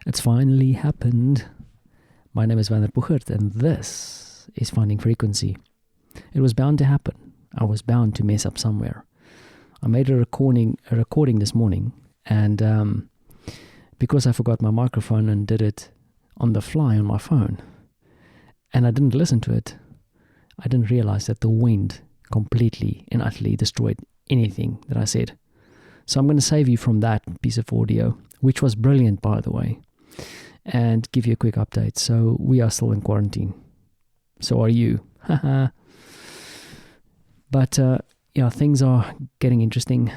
It's finally happened. My name is Werner Buchert, and this is Finding Frequency. It was bound to happen. I was bound to mess up somewhere. I made a recording this morning, and because I forgot my microphone and did it on the fly on my phone, and I didn't listen to it, I didn't realize that the wind completely and utterly destroyed anything that I said. So I'm going to save you from that piece of audio, which was brilliant, by the way, and give you a quick update. So we are still in quarantine. So are you. But things are getting interesting.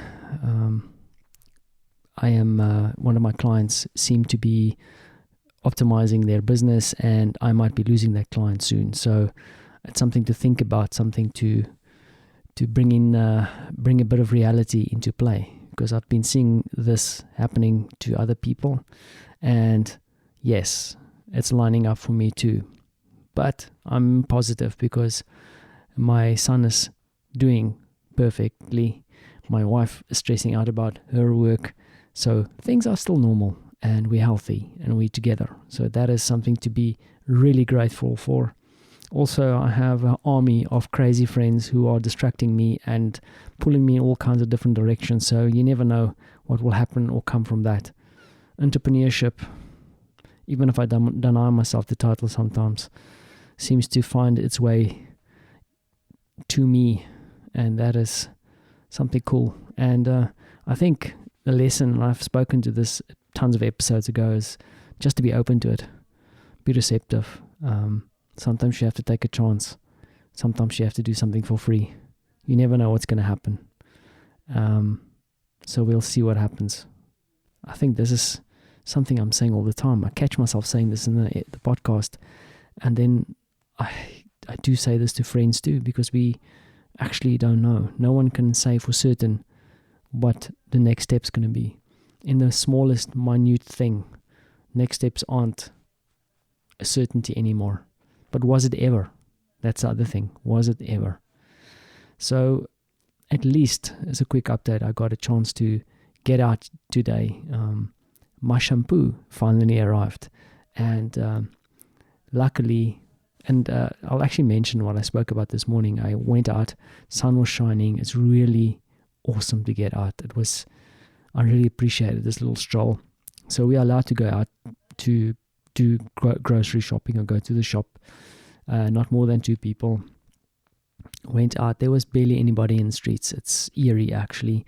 One of my clients seem to be optimizing their business, and I might be losing that client soon. So it's something to think about, something to bring a bit of reality into play, because I've been seeing this happening to other people, and yes, it's lining up for me too. But I'm positive because my son is doing perfectly. My wife is stressing out about her work. So things are still normal, and we're healthy, and we're together. So that is something to be really grateful for. Also, I have an army of crazy friends who are distracting me and pulling me in all kinds of different directions. So you never know what will happen or come from that. Entrepreneurship, even if I deny myself the title sometimes, seems to find its way to me, and that is something cool. And I think the lesson, and I've spoken to this tons of episodes ago, is just to be open to it, be receptive. Sometimes you have to take a chance. Sometimes you have to do something for free. You never know what's going to happen. So we'll see what happens. I think this is something I'm saying all the time. I catch myself saying this in the podcast, and then I do say this to friends too, because we actually don't know. No one can say for certain what the next step's going to be. In the smallest, minute thing, next steps aren't a certainty anymore. But was it ever? That's the other thing. Was it ever? So at least, as a quick update, I got a chance to get out today. My shampoo finally arrived, and luckily, and I'll actually mention what I spoke about this morning. I went out, sun was shining. It's really awesome to get out. I really appreciated this little stroll. So we are allowed to go out to do grocery shopping or go to the shop. Not more than 2 people. Went out. There was barely anybody in the streets. It's eerie, actually.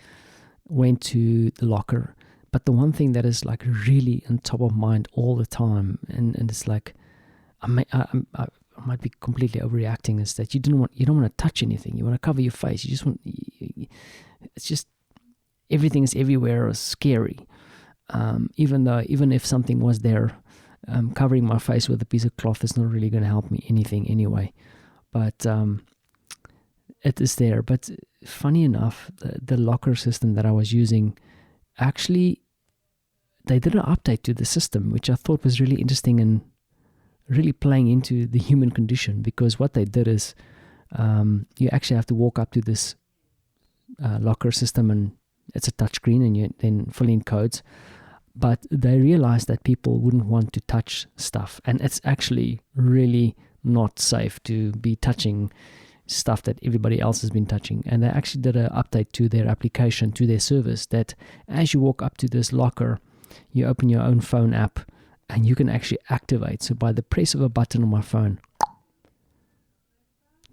Went to the locker. But the one thing that is like really on top of mind all the time, and it's like I might be completely overreacting, is that you don't want to touch anything. You want to cover your face. You just want. It's just everything is everywhere. Is scary. Even if something was there, covering my face with a piece of cloth is not really going to help me anything anyway. But it is there. But funny enough, the locker system that I was using, actually, they did an update to the system, which I thought was really interesting and really playing into the human condition, because what they did is you actually have to walk up to this locker system, and it's a touchscreen, and you then fill in codes. But they realized that people wouldn't want to touch stuff, and it's actually really not safe to be touching stuff that everybody else has been touching. And they actually did an update to their application, to their service, that as you walk up to this locker, you open your own phone app, and you can actually activate. So by the press of a button on my phone,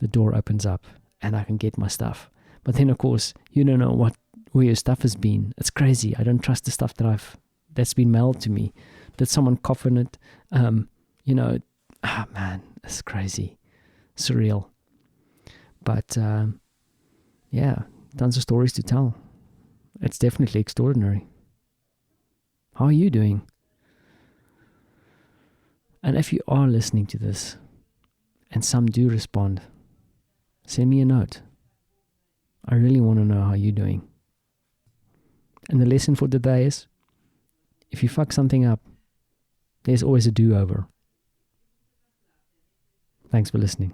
the door opens up, and I can get my stuff. But then, of course, you don't know where your stuff has been. It's crazy. I don't trust the stuff that's been mailed to me. Did someone cough in it? Man, it's crazy. Surreal. But, tons of stories to tell. It's definitely extraordinary. How are you doing? And if you are listening to this, and some do respond, send me a note. I really want to know how you're doing. And the lesson for today is, if you fuck something up, there's always a do-over. Thanks for listening.